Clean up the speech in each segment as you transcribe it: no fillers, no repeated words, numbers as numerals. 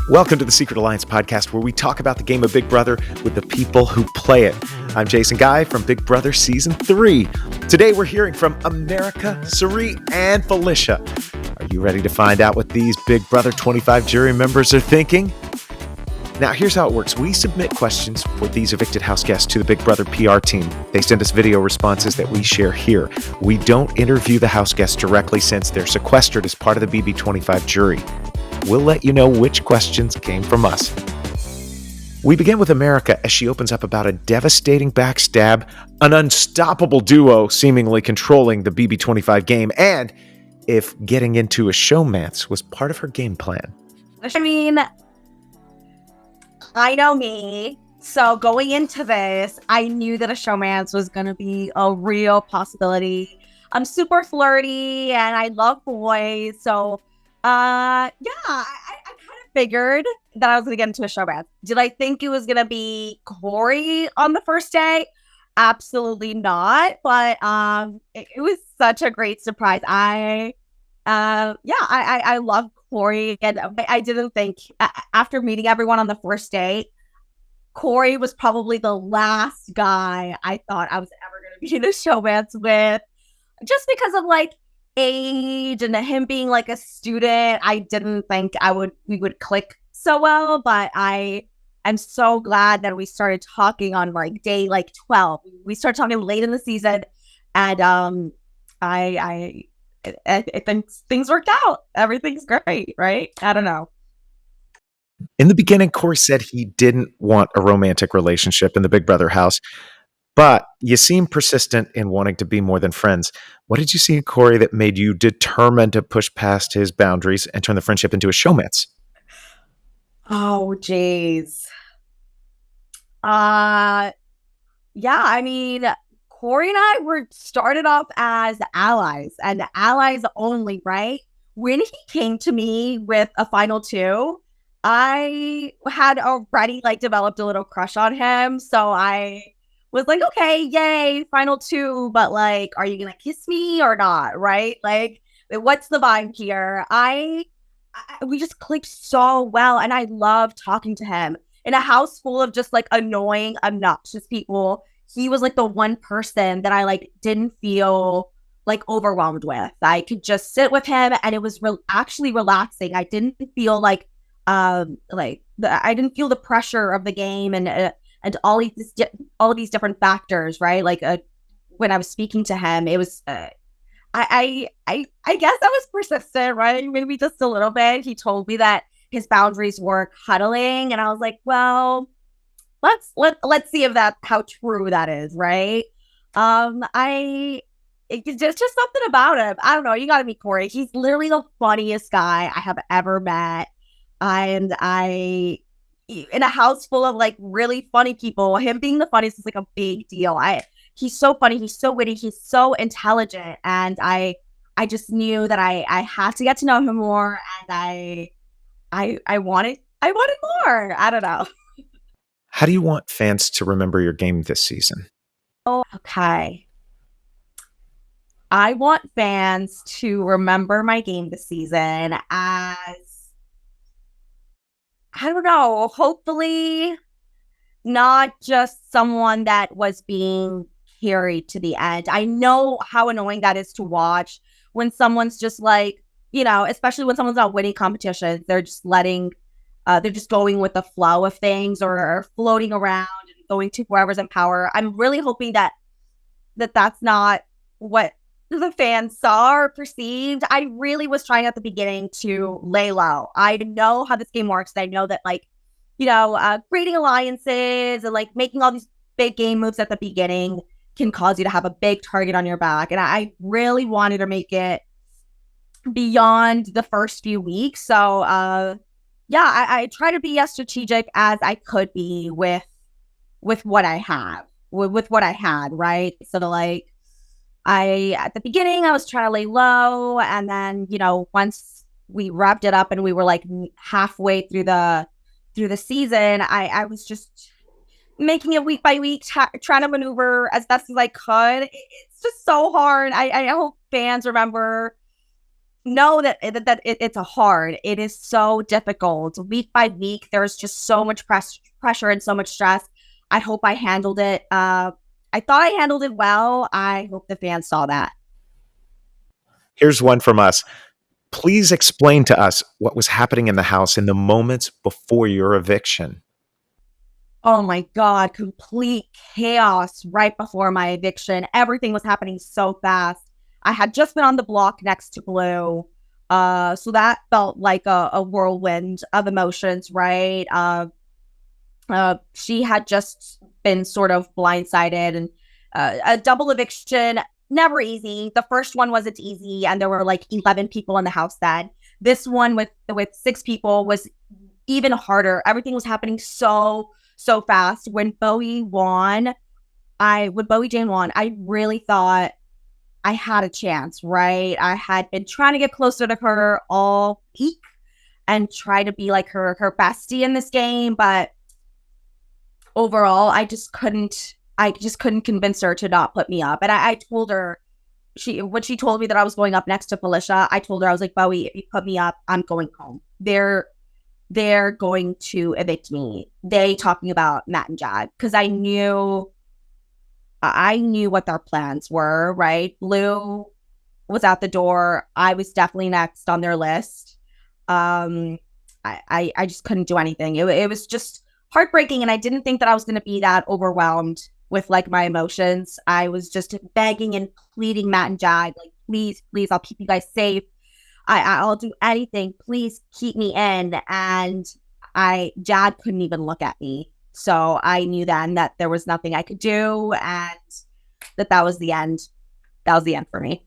Welcome to the Secret Alliance podcast, where we talk about the game of Big Brother with the people who play it. I'm Jason Guy from Big Brother Season 3. Today we're hearing from America, Cirie, and Felicia. Are you ready to find out what these Big Brother 25 jury members are thinking? Now, here's how it works. We submit questions for these evicted house guests to the Big Brother PR team. They send us video responses that we share here. We don't interview the house guests directly since they're sequestered as part of the BB25 jury. We'll let you know which questions came from us. We begin with America as she opens up about a devastating backstab, an unstoppable duo seemingly controlling the BB25 game, and if getting into a showmance was part of her game plan. I mean, I know me. So going into this, I knew that a showmance was going to be a real possibility. I'm super flirty and I love boys. So I kind of figured that I was going to get into a showmance. Did I think it was going to be Cory on the first day? Absolutely not. But it was such a great surprise. I love Cory, and I didn't think after meeting everyone on the first day, Cory was probably the last guy I thought I was ever going to be in a showmance with, just because of like age and him being like a student. I didn't think we would click so well, but I am so glad that we started talking on like day like 12. We started talking late in the season, and I think things worked out. Everything's great, right? I don't know. In the beginning, Cory said he didn't want a romantic relationship in the Big Brother house, but you seem persistent in wanting to be more than friends. What did you see in Cory that made you determined to push past his boundaries and turn the friendship into a showmance? Oh, geez. I mean, Cory and I were started off as allies and allies only, right? When he came to me with a final two, I had already like developed a little crush on him. So I was like, okay, yay, final two, but like, are you gonna kiss me or not? Right? Like, what's the vibe here? We just clicked so well, and I love talking to him. In a house full of just like annoying, obnoxious people, he was like the one person that I like didn't feel like overwhelmed with. I could just sit with him, and it was actually relaxing. I didn't feel like I didn't feel the pressure of the game and all these different factors, right? Like when I was speaking to him, it was I guess I was persistent, right? Maybe just a little bit. He told me that his boundaries were cuddling, and I was like, well, let's see if how true that is, right? It's just something about him. I don't know. You got to meet Cory. He's literally the funniest guy I have ever met. And in a house full of like really funny people, him being the funniest is like a big deal. He's so funny. He's so witty. He's so intelligent. And I just knew that I had to get to know him more. And I wanted more. I don't know. How do you want fans to remember your game this season? Oh, okay. I want fans to remember my game this season as, I don't know, hopefully not just someone that was being carried to the end. I know how annoying that is to watch when someone's just like, especially when someone's not winning competitions, they're just they're just going with the flow of things or floating around and going to whoever's in power. I'm really hoping that's not what the fans saw or perceived. I really was trying at the beginning to lay low. I know how this game works. I know that creating alliances and like making all these big game moves at the beginning can cause you to have a big target on your back. And I really wanted to make it beyond the first few weeks. So I try to be as strategic as I could be with what I have, with what I had, right? So at the beginning, I was trying to lay low. And then, once we wrapped it up and we were like halfway through the season, I was just making it week by week, trying to maneuver as best as I could. It's just so hard. I hope fans remember know that it's a hard. It is so difficult. Week by week, there's just so much pressure and so much stress. I hope I handled it. I thought I handled it well. I hope the fans saw that. Here's one from us. Please explain to us what was happening in the house in the moments before your eviction. Oh my God, complete chaos right before my eviction. Everything was happening so fast. I had just been on the block next to Blue. So that felt like a whirlwind of emotions, right? She had just been sort of blindsided, and a double eviction, never easy. The first one wasn't easy, and there were like 11 people in the house then. This one with 6 people was even harder. Everything was happening so fast. When Bowie Jane won, I really thought I had a chance, right? I had been trying to get closer to her all week and try to be like her bestie in this game, but overall, I just couldn't convince her to not put me up. And I told her, when she told me that I was going up next to Felicia, I told her, I was like, Bowie, if you put me up, I'm going home. They're going to evict me. They talking about Matt and Jag, because I knew what their plans were, right? Blue was out the door. I was definitely next on their list. I just couldn't do anything. It was just heartbreaking, and I didn't think that I was going to be that overwhelmed with like my emotions. I was just begging and pleading Matt and Jag, like, please, I'll keep you guys safe. I'll do anything. Please keep me in. And Jag couldn't even look at me. So I knew then that there was nothing I could do, and that was the end. That was the end for me.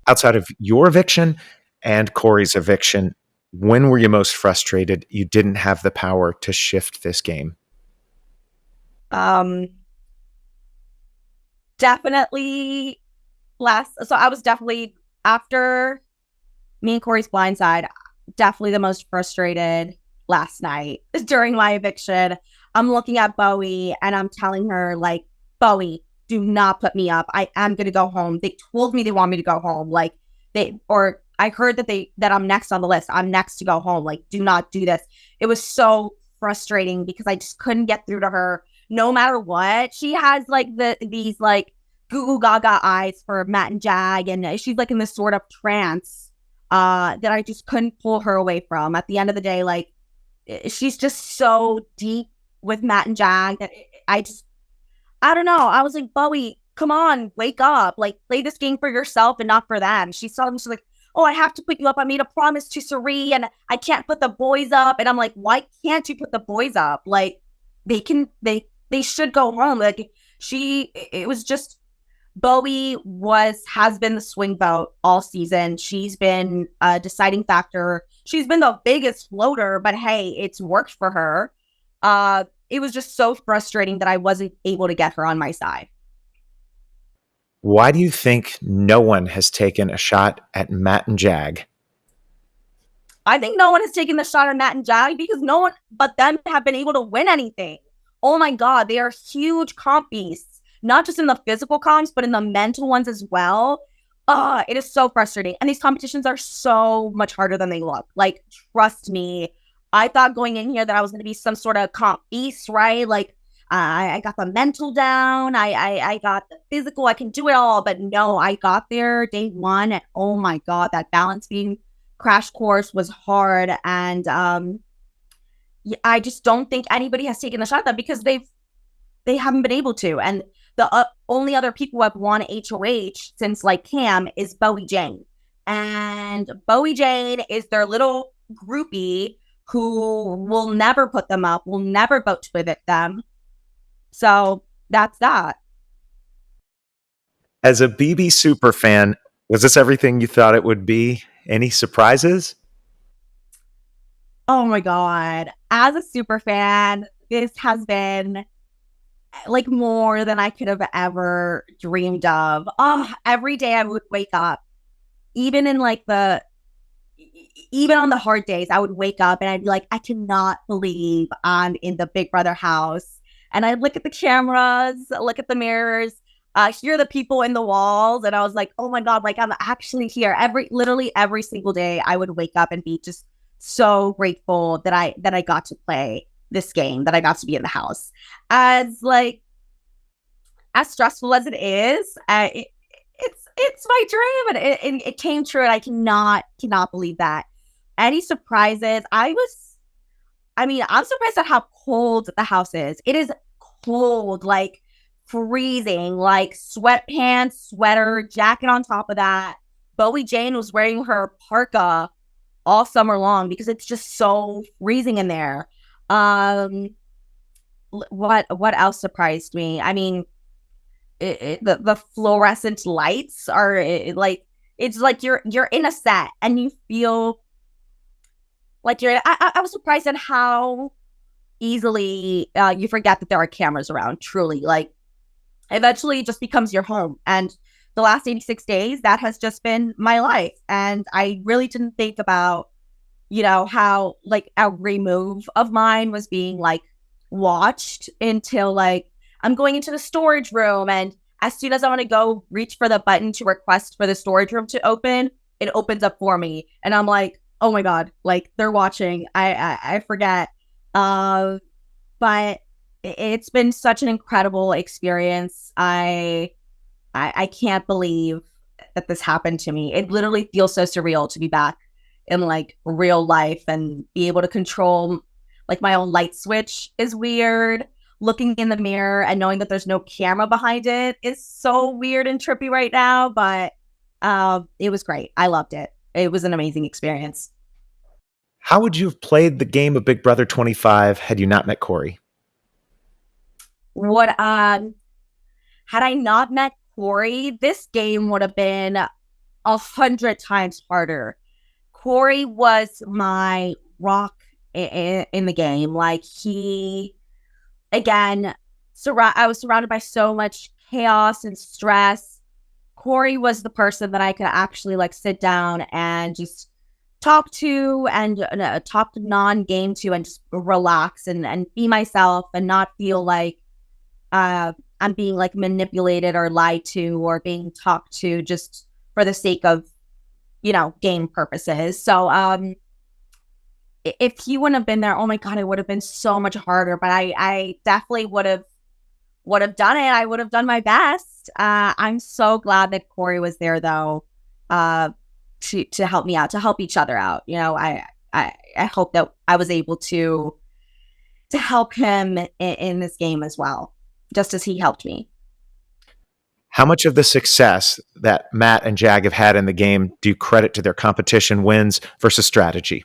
Outside of your eviction and Cory's eviction, when were you most frustrated you didn't have the power to shift this game? Definitely so I was definitely, after me and Cory's blindside, definitely the most frustrated last night during my eviction. I'm looking at Bowie and I'm telling her, like, Bowie, do not put me up. I am going to go home. They told me they want me to go home. Like, I heard that I'm next on the list. I'm next to go home. Like, do not do this. It was so frustrating because I just couldn't get through to her no matter what. She has like these like goo goo gaga eyes for Matt and Jag, and she's like in this sort of trance that I just couldn't pull her away from. At the end of the day, like, she's just so deep with Matt and Jag that I don't know. I was like, Bowie, come on, wake up. Like, play this game for yourself and not for them. She's like, oh, I have to put you up. I made a promise to Cirie and I can't put the boys up. And I'm like, why can't you put the boys up? Like, they should go home. Like, it was just, Bowie has been the swing vote all season. She's been a deciding factor. She's been the biggest floater, but hey, it's worked for her. It was just so frustrating that I wasn't able to get her on my side. Why do you think no one has taken a shot at Matt and Jag? I think no one has taken the shot at Matt and Jag because no one but them have been able to win anything. Oh my God, they are huge comp beasts, not just in the physical comps, but in the mental ones as well. It is so frustrating. And these competitions are so much harder than they look. Like, trust me, I thought going in here that I was going to be some sort of comp beast, right? Like, I got the mental down. I got the physical. I can do it all. But no, I got there day one. And oh my God, that balance beam crash course was hard. And I just don't think anybody has taken the shot at that because they haven't been able to. And the only other people who have won HOH since like Cam is Bowie Jane. And Bowie Jane is their little groupie who will never put them up, will never vote to evict them. So that's that. As a BB superfan, was this everything you thought it would be? Any surprises? Oh my God. As a superfan, this has been like more than I could have ever dreamed of. Every day I would wake up, even on the hard days, I would wake up and I'd be like, I cannot believe I'm in the Big Brother house. And I'd look at the cameras, look at the mirrors. hear the people in the walls. And I was like, oh my God, like I'm actually here. Literally every single day I would wake up and be just so grateful that I got to play this game, that I got to be in the house. As stressful as it is, it's my dream, and it came true, and I cannot believe that. Any surprises? I'm surprised at how cold the house is. It is cold, like freezing, like sweatpants, sweater, jacket on top of that. Bowie Jane was wearing her parka all summer long because it's just so freezing in there. What else surprised me? I mean, the fluorescent lights are it's like you're in a set and you feel like I was surprised at how easily you forget that there are cameras around. Truly, like eventually it just becomes your home. And the last 86 days, that has just been my life. And I really didn't think about, how like every move of mine was being like watched until like I'm going into the storage room, and as soon as I want to go reach for the button to request for the storage room to open, it opens up for me. And I'm like, oh my God, like they're watching. I forget. But it's been such an incredible experience. I can't believe that this happened to me. It literally feels so surreal to be back in like real life and be able to control like my own light switch is weird. Looking in the mirror and knowing that there's no camera behind it is so weird and trippy right now, but it was great. I loved it. It was an amazing experience. How would you have played the game of Big Brother 25 had you not met Cory? Had I not met Cory, this game would have been 100 times harder. Cory was my rock in the game. Like again, I was surrounded by so much chaos and stress. Cory was the person that I could actually like sit down and just talk to and talk non-game to and just relax and be myself and not feel like I'm being like manipulated or lied to or being talked to just for the sake of, game purposes. So if he wouldn't have been there, oh my God, it would have been so much harder. But I definitely would have done it. I would have done my best. I'm so glad that Cory was there though, to help me out, to help each other out. I hope that I was able to help him in this game as well, just as he helped me. How much of the success that Matt and Jag have had in the game do you credit to their competition wins versus strategy?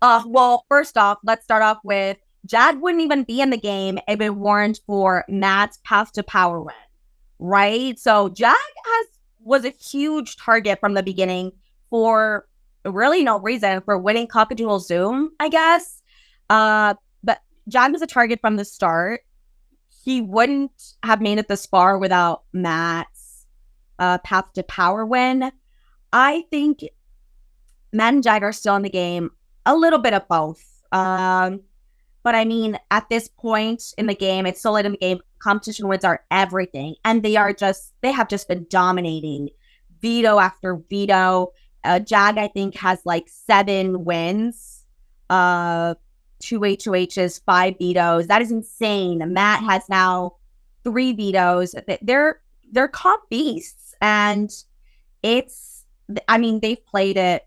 Well, first off, let's start off with Jag wouldn't even be in the game if it weren't for Matt's path to power win, right? So Jag was a huge target from the beginning for really no reason, for winning Cockadoodle Zoom, I guess. But Jag was a target from the start. He wouldn't have made it this far without Matt's path to power win. I think Matt and Jag are still in the game, a little bit of both. But I mean, at this point in the game, it's so late in the game, competition wins are everything. And they have just been dominating veto after veto. Jag, I think, has like 7 wins. 2 HOHs, 5 vetoes. That is insane. Matt has now 3 vetoes. They're comp beasts, and they've played it.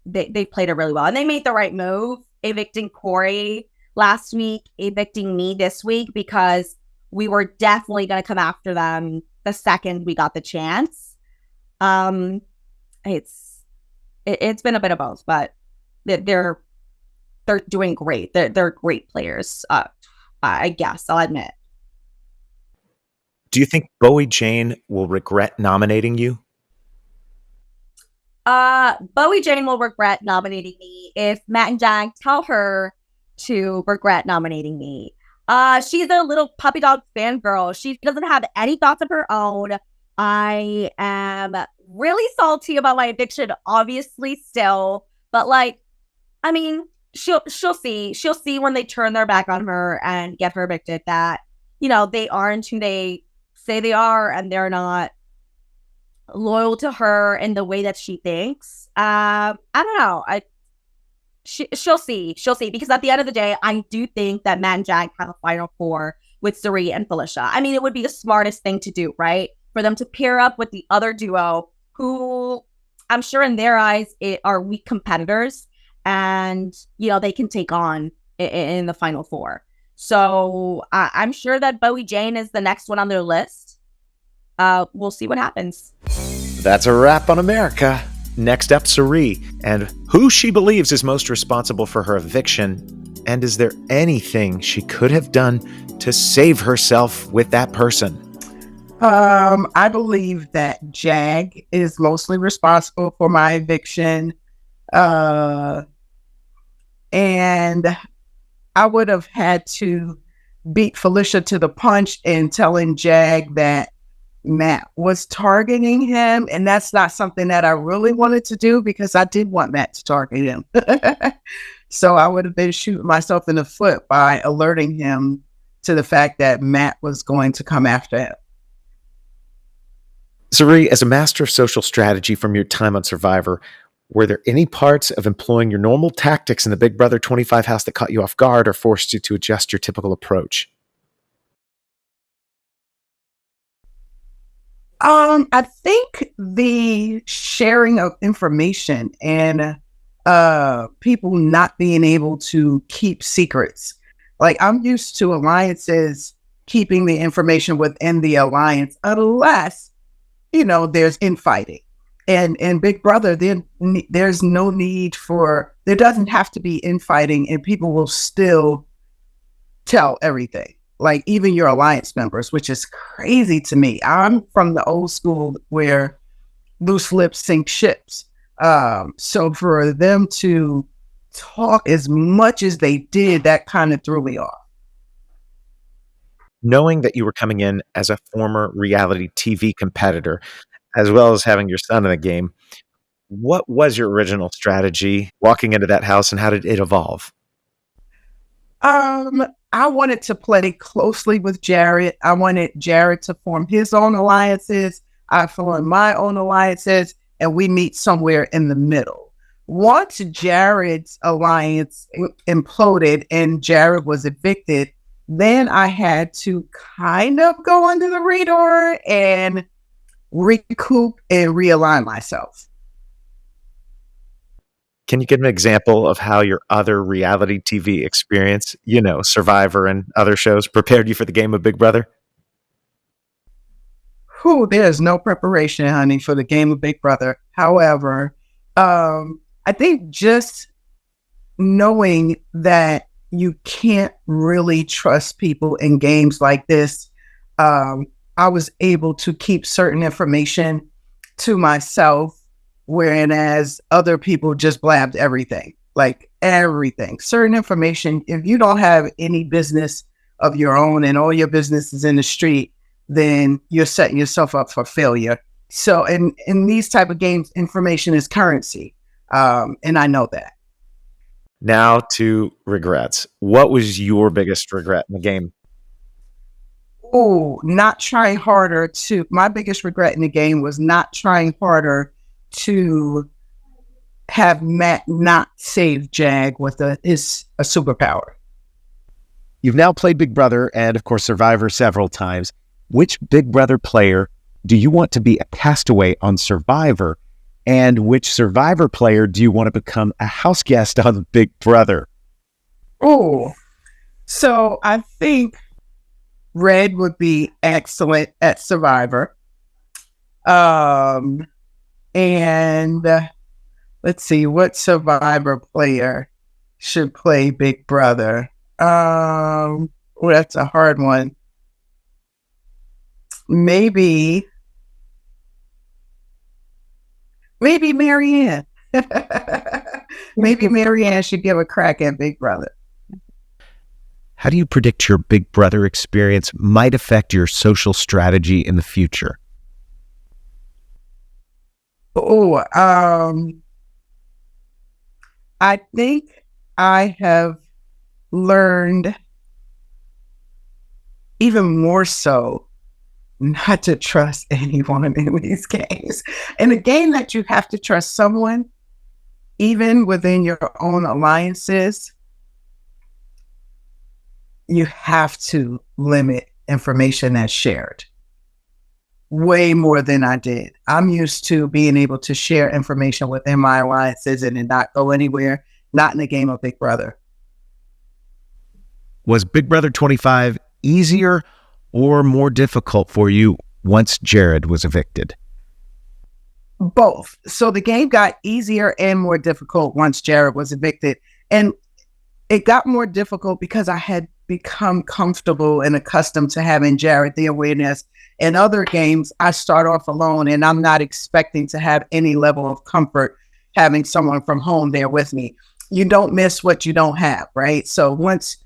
They played it really well, and they made the right move, evicting Cory last week, evicting me this week, because we were definitely going to come after them the second we got the chance. It's been a bit of both, but they're doing great. They're great players. I guess I'll admit. Do you think Bowie Jane will regret nominating you? Bowie Jane will regret nominating me if Matt and Jag tell her to regret nominating me. She's a little puppy dog fangirl. She doesn't have any thoughts of her own. I am really salty about my eviction, obviously, still. But she'll see. She'll see when they turn their back on her and get her evicted that, they aren't who they say they are and they're not loyal to her in the way that she thinks. I don't know. She'll see. She'll see. Because at the end of the day, I do think that Matt and Jag have a final four with Cirie and Felicia. I mean, it would be the smartest thing to do, right? For them to pair up with the other duo who I'm sure in their eyes are weak competitors, and, you know, they can take on in the final four. So I'm sure that Bowie Jane is the next one on their list. We'll see what happens. That's a wrap on America. Next up, Cirie, and who she believes is most responsible for her eviction, and is there anything she could have done to save herself with that person? I believe that Jag is mostly responsible for my eviction. And I would have had to beat Felicia to the punch in telling Jag that Matt was targeting him. And that's not something that I really wanted to do, because I did want Matt to target him. So I would have been shooting myself in the foot by alerting him to the fact that Matt was going to come after him. Cirie, as a master of social strategy from your time on Survivor, were there any parts of employing your normal tactics in the Big Brother 25 house that caught you off guard or forced you to adjust your typical approach? I think the sharing of information and people not being able to keep secrets. Like, I'm used to alliances keeping the information within the alliance, unless, you know, there's infighting. And in Big Brother, there's no need for, there doesn't have to be infighting, and people will still tell everything. Like, even your alliance members, which is crazy to me. I'm from the old school where loose lips sink ships. So for them to talk as much as they did, that kind of threw me off. Knowing that you were coming in as a former reality TV competitor, as well as having your son in the game, what was your original strategy walking into that house, and how did it evolve? I wanted to play closely with Jared. I wanted Jared to form his own alliances. I formed my own alliances, and we meet somewhere in the middle. Once Jared's alliance imploded and Jared was evicted, then I had to kind of go under the radar and recoup and realign myself. Can you give an example of how your other reality TV experience, you know, Survivor and other shows, prepared you for the game of Big Brother? There's no preparation, honey, for the game of Big Brother. However, I think just knowing that you can't really trust people in games like this, I was able to keep certain information to myself, whereas other people just blabbed everything, like everything. Certain information, if you don't have any business of your own and all your business is in the street, then you're setting yourself up for failure. So in these type of games, information is currency. And I know that. Now to regrets. What was your biggest regret in the game? Not trying harder to, my biggest regret in the game was not trying harder to have Matt not save Jag with a superpower. You've now played Big Brother and, of course, Survivor several times. Which Big Brother player do you want to be a castaway on Survivor? And which Survivor player do you want to become a house guest on Big Brother? So I think Red would be excellent at Survivor. And let's see, what Survivor player should play Big Brother? That's a hard one. Maybe Marianne. Maybe Marianne should give a crack at Big Brother. How do you predict your Big Brother experience might affect your social strategy in the future? I think I have learned even more so not to trust anyone in these games. In a game that you have to trust someone, even within your own alliances, you have to limit information that's shared way more than I did. I'm used to being able to share information within my alliances and it not go anywhere, not in a game of Big Brother. Was Big Brother 25 easier or more difficult for you once Jared was evicted? Both. So the game got easier and more difficult once Jared was evicted. And it got more difficult because I had become comfortable and accustomed to having Jared, the awareness. In other games, I start off alone and I'm not expecting to have any level of comfort having someone from home there with me. You don't miss what you don't have, right? So once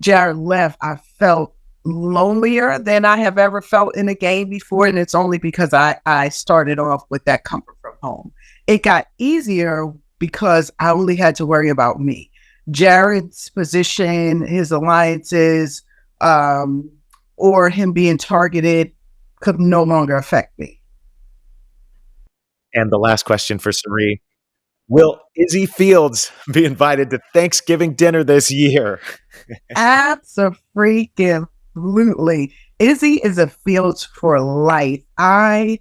Jared left, I felt lonelier than I have ever felt in a game before. And it's only because I started off with that comfort from home. It got easier because I only had to worry about me. Jared's position, his alliances, or him being targeted could no longer affect me. And the last question for Cirie. Will Izzy Fields be invited to Thanksgiving dinner this year? Absolutely. Izzy is a Fields for life. I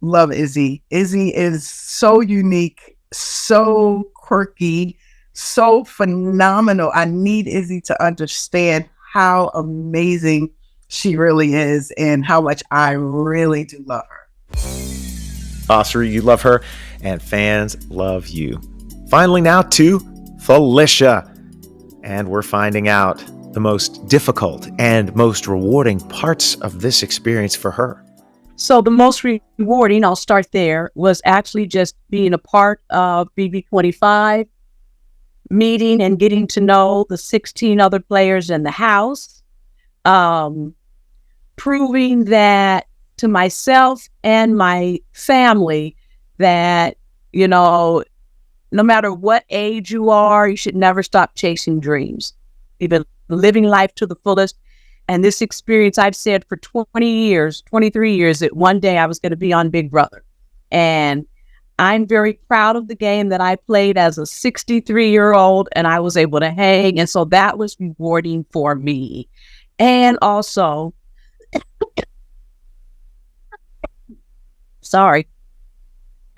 love Izzy. Izzy is so unique, so quirky, so phenomenal. I need Izzy to understand how amazing she really is and how much I really do love her. Cirie, you love her, and fans love you. Finally now to Felicia. And we're finding out the most difficult and most rewarding parts of this experience for her. So the most rewarding, I'll start there, was actually just being a part of BB25, meeting and getting to know the 16 other players in the house, proving that to myself and my family that, you know, no matter what age you are, you should never stop chasing dreams. You've been living life to the fullest. And this experience, I've said for 23 years, that one day I was going to be on Big Brother. And I'm very proud of the game that I played as a 63-year-old, and I was able to hang. And so that was rewarding for me. And also,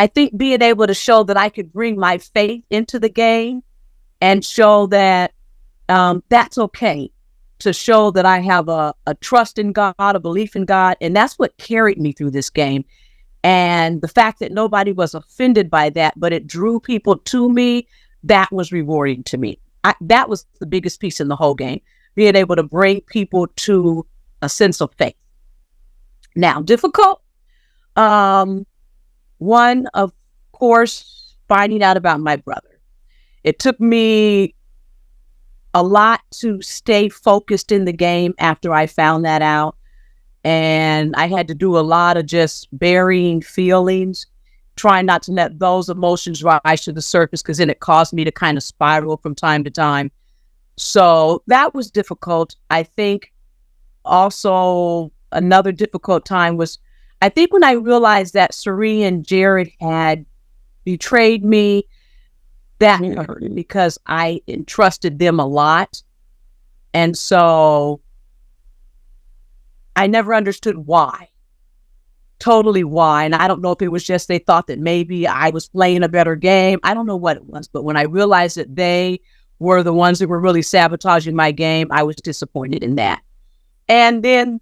I think being able to show that I could bring my faith into the game and show that that's okay, to show that I have a trust in God, a belief in God. And that's what carried me through this game. And the fact that nobody was offended by that, but it drew people to me, that was rewarding to me. That was the biggest piece in the whole game, being able to bring people to a sense of faith. Now, difficult. One, of course, finding out about my brother. It took me a lot to stay focused in the game after I found that out. And I had to do a lot of just burying feelings, trying not to let those emotions rise to the surface, because then it caused me to kind of spiral from time to time. So that was difficult. I think also another difficult time was, I think when I realized that Cirie and Jared had betrayed me, that hurt because I entrusted them a lot. And so I never understood why, totally why. And I don't know if it was just they thought that maybe I was playing a better game. I don't know what it was. But when I realized that they were the ones that were really sabotaging my game, I was disappointed in that. And then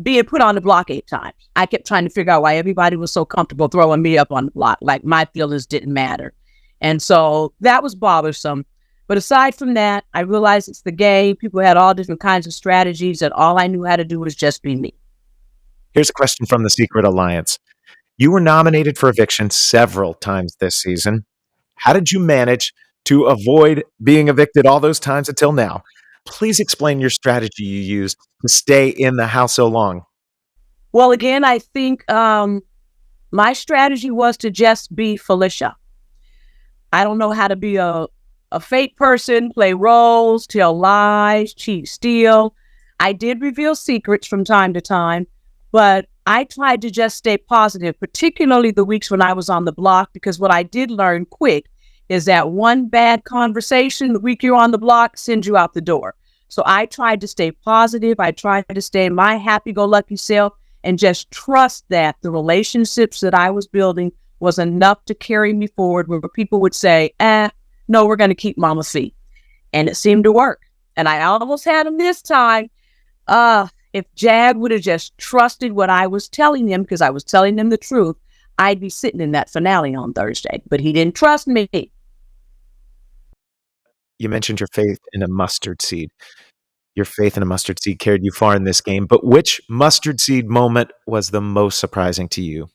being put on the block 8 times. I kept trying to figure out why everybody was so comfortable throwing me up on the block, like my feelings didn't matter. And so that was bothersome. But aside from that, I realized it's the game. People had all different kinds of strategies, and all I knew how to do was just be me. Here's a question from the Secret Alliance. You were nominated for eviction several times this season. How did you manage to avoid being evicted all those times until now? Please explain your strategy you used to stay in the house so long. Well, again, I think my strategy was to just be Felicia. I don't know how to be a fake person, play roles, tell lies, cheat, steal. I did reveal secrets from time to time, But I tried to just stay positive, particularly the weeks when I was on the block, because what I did learn quick is that one bad conversation the week you're on the block sends you out the door. So I tried to stay positive. I tried to stay my happy-go-lucky self and just trust that the relationships that I was building was enough to carry me forward, where people would say, no, we're going to keep Mama C. And it seemed to work. And I almost had him this time. If Jag would have just trusted what I was telling him, because I was telling him the truth, I'd be sitting in that finale on Thursday. But he didn't trust me. You mentioned your faith in a mustard seed. Your faith in a mustard seed carried you far in this game, but which mustard seed moment was the most surprising to you?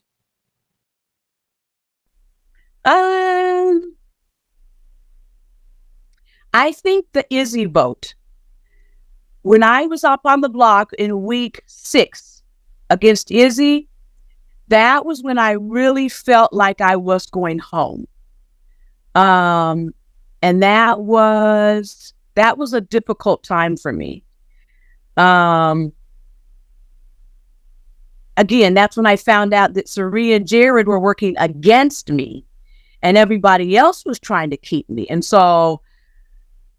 I think the Izzy vote. When I was up on the block in week 6 against Izzy, that was when I really felt like I was going home. And that was a difficult time for me. Again, that's when I found out that Cirie and Jared were working against me and everybody else was trying to keep me. And so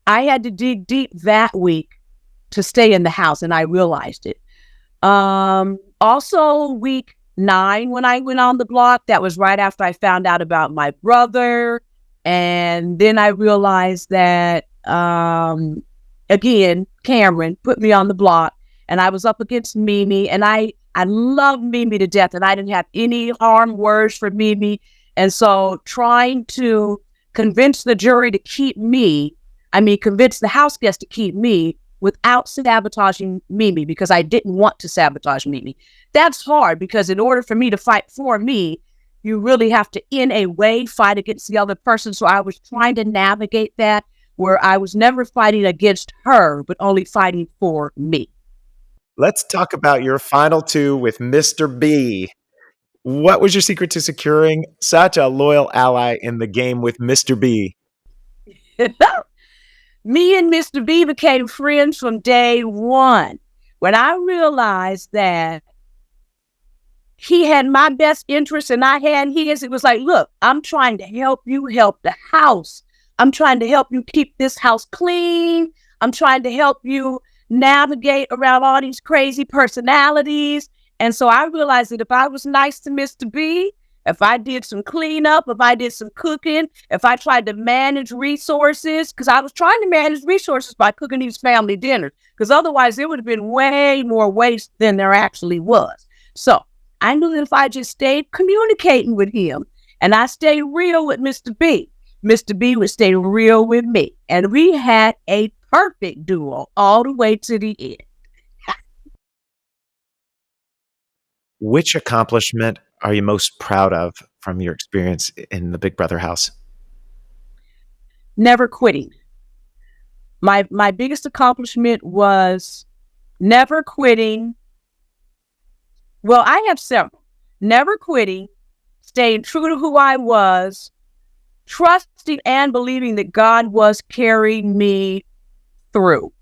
I had to dig deep that week to stay in the house, and I realized it. Also, week 9, when I went on the block, that was right after I found out about my brother. And then I realized that, again, Cameron put me on the block, and I was up against Mimi, and I love Mimi to death, and I didn't have any harm words for Mimi. And so trying to convince the jury to keep me, convince the house guests to keep me without sabotaging Mimi, because I didn't want to sabotage Mimi. That's hard, because in order for me to fight for me, you really have to, in a way, fight against the other person. So I was trying to navigate that, where I was never fighting against her, but only fighting for me. Let's talk about your final 2 with Mr. B. What was your secret to securing such a loyal ally in the game with Mr. B? Me and Mr. B became friends from day one. When I realized that he had my best interest and I had his, it was like, look, I'm trying to help you help the house. I'm trying to help you keep this house clean. I'm trying to help you navigate around all these crazy personalities. And so I realized that if I was nice to Mr. B, if I did some cleanup, if I did some cooking, if I tried to manage resources, because I was trying to manage resources by cooking these family dinners, because otherwise there would have been way more waste than there actually was. So I knew that if I just stayed communicating with him and I stayed real with Mr. B, Mr. B would stay real with me. And we had a perfect duo all the way to the end. Which accomplishment are you most proud of from your experience in the Big Brother house? Never quitting. My biggest accomplishment was never quitting. Well, I have several. Never quitting, staying true to who I was, trusting and believing that God was carrying me through.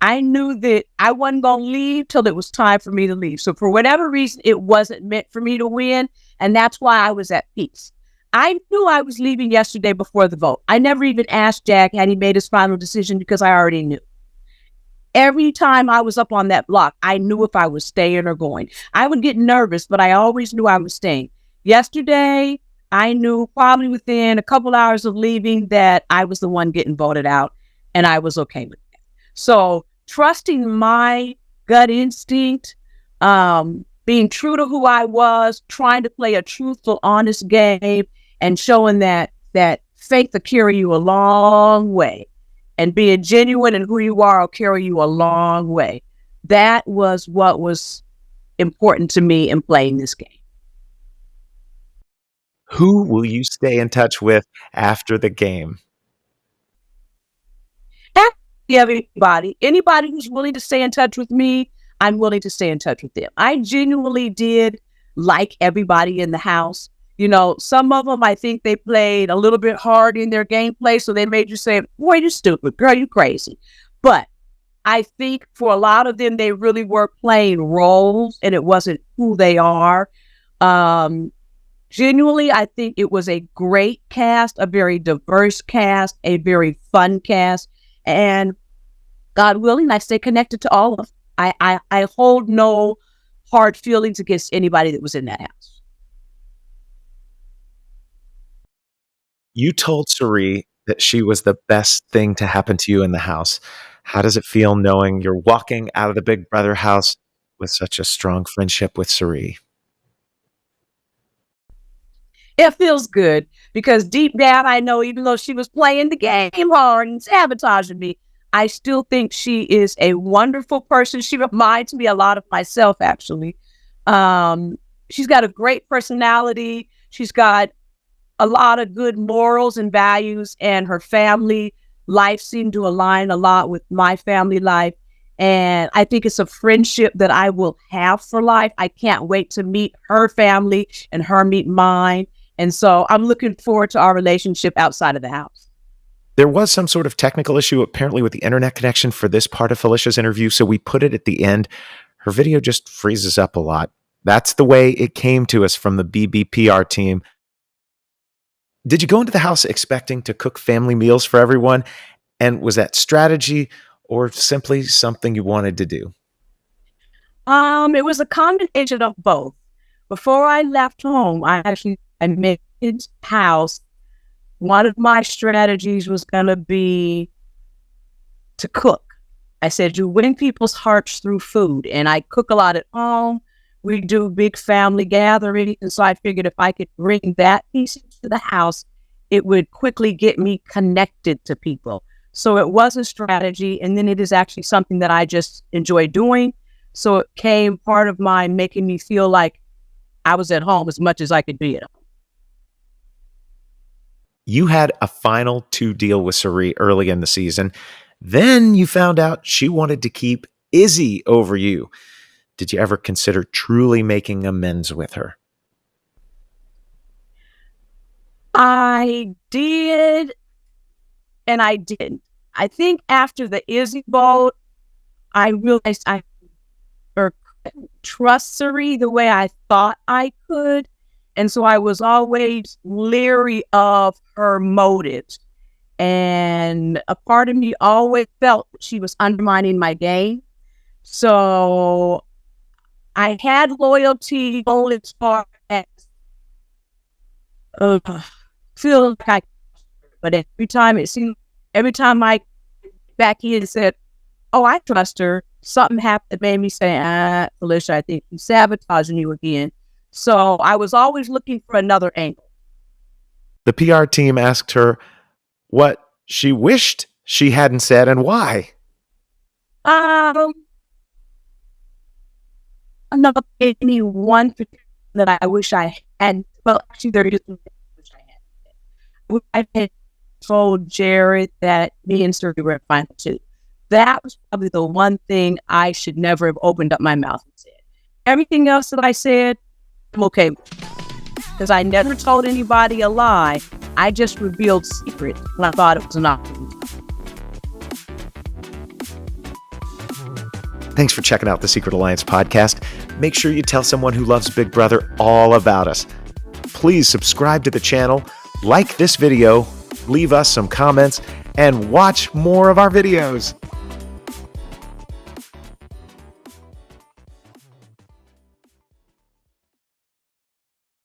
I knew that I wasn't going to leave till it was time for me to leave. So for whatever reason, it wasn't meant for me to win. And that's why I was at peace. I knew I was leaving yesterday before the vote. I never even asked Jack had he made his final decision, because I already knew. Every time I was up on that block, I knew if I was staying or going. I would get nervous, but I always knew I was staying. Yesterday, I knew probably within a couple hours of leaving that I was the one getting voted out, and I was okay with that. So trusting my gut instinct, being true to who I was, trying to play a truthful, honest game, and showing that faith will carry you a long way. And being genuine in who you are will carry you a long way. That was what was important to me in playing this game. Who will you stay in touch with after the game? Everybody. Anybody who's willing to stay in touch with me, I'm willing to stay in touch with them. I genuinely did like everybody in the house. You know, some of them, I think they played a little bit hard in their gameplay, so they made you say, boy, you're stupid. Girl, you crazy. But I think for a lot of them, they really were playing roles and it wasn't who they are. Genuinely, I think it was a great cast, a very diverse cast, a very fun cast. And God willing, I stay connected to all of them. I hold no hard feelings against anybody that was in that house. You told Cirie that she was the best thing to happen to you in the house. How does it feel knowing you're walking out of the Big Brother house with such a strong friendship with Cirie? It feels good because deep down, I know even though she was playing the game hard and sabotaging me, I still think she is a wonderful person. She reminds me a lot of myself, actually. She's got a great personality. She's got a lot of good morals and values, and her family life seemed to align a lot with my family life. And I think it's a friendship that I will have for life. I can't wait to meet her family and her meet mine. And so I'm looking forward to our relationship outside of the house. There was some sort of technical issue apparently with the internet connection for this part of Felicia's interview, so we put it at the end. Her video just freezes up a lot. That's the way it came to us from the BBPR team. Did you go into the house expecting to cook family meals for everyone? And was that strategy or simply something you wanted to do? It was a combination of both. Before I left home, I made his house. One of my strategies was going to be to cook. I said, you win people's hearts through food. And I cook a lot at home. We do big family gatherings. And so I figured if I could bring that piece into the house, it would quickly get me connected to people. So it was a strategy. And then it is actually something that I just enjoy doing. So it came part of my making me feel like I was at home as much as I could be at home. You had a final 2 deal with Cirie early in the season. Then you found out she wanted to keep Izzy over you. Did you ever consider truly making amends with her? I did, and I didn't. I think after the Izzy vote, I realized I couldn't trust Cirie the way I thought I could. And so I was always leery of her motives. And a part of me always felt she was undermining my game. So I had loyalty only as far as feel like I, but every time I back in and said, oh, I trust her, something happened that made me say, Felicia, I think she's sabotaging you again. So I was always looking for another angle. The PR team asked her what she wished she hadn't said and why. I'm not any one particular that I wish I had. Well, actually, there is one I wish I had. I had told Jared that me and Cirie were final 2. That was probably the one thing I should never have opened up my mouth and said. Everything else that I said, I'm okay with. Because I never told anybody a lie. I just revealed secrets when I thought it was an opportunity. Thanks for checking out the Secret Alliance podcast. Make sure you tell someone who loves Big Brother all about us. Please subscribe to the channel, like this video, leave us some comments, and watch more of our videos.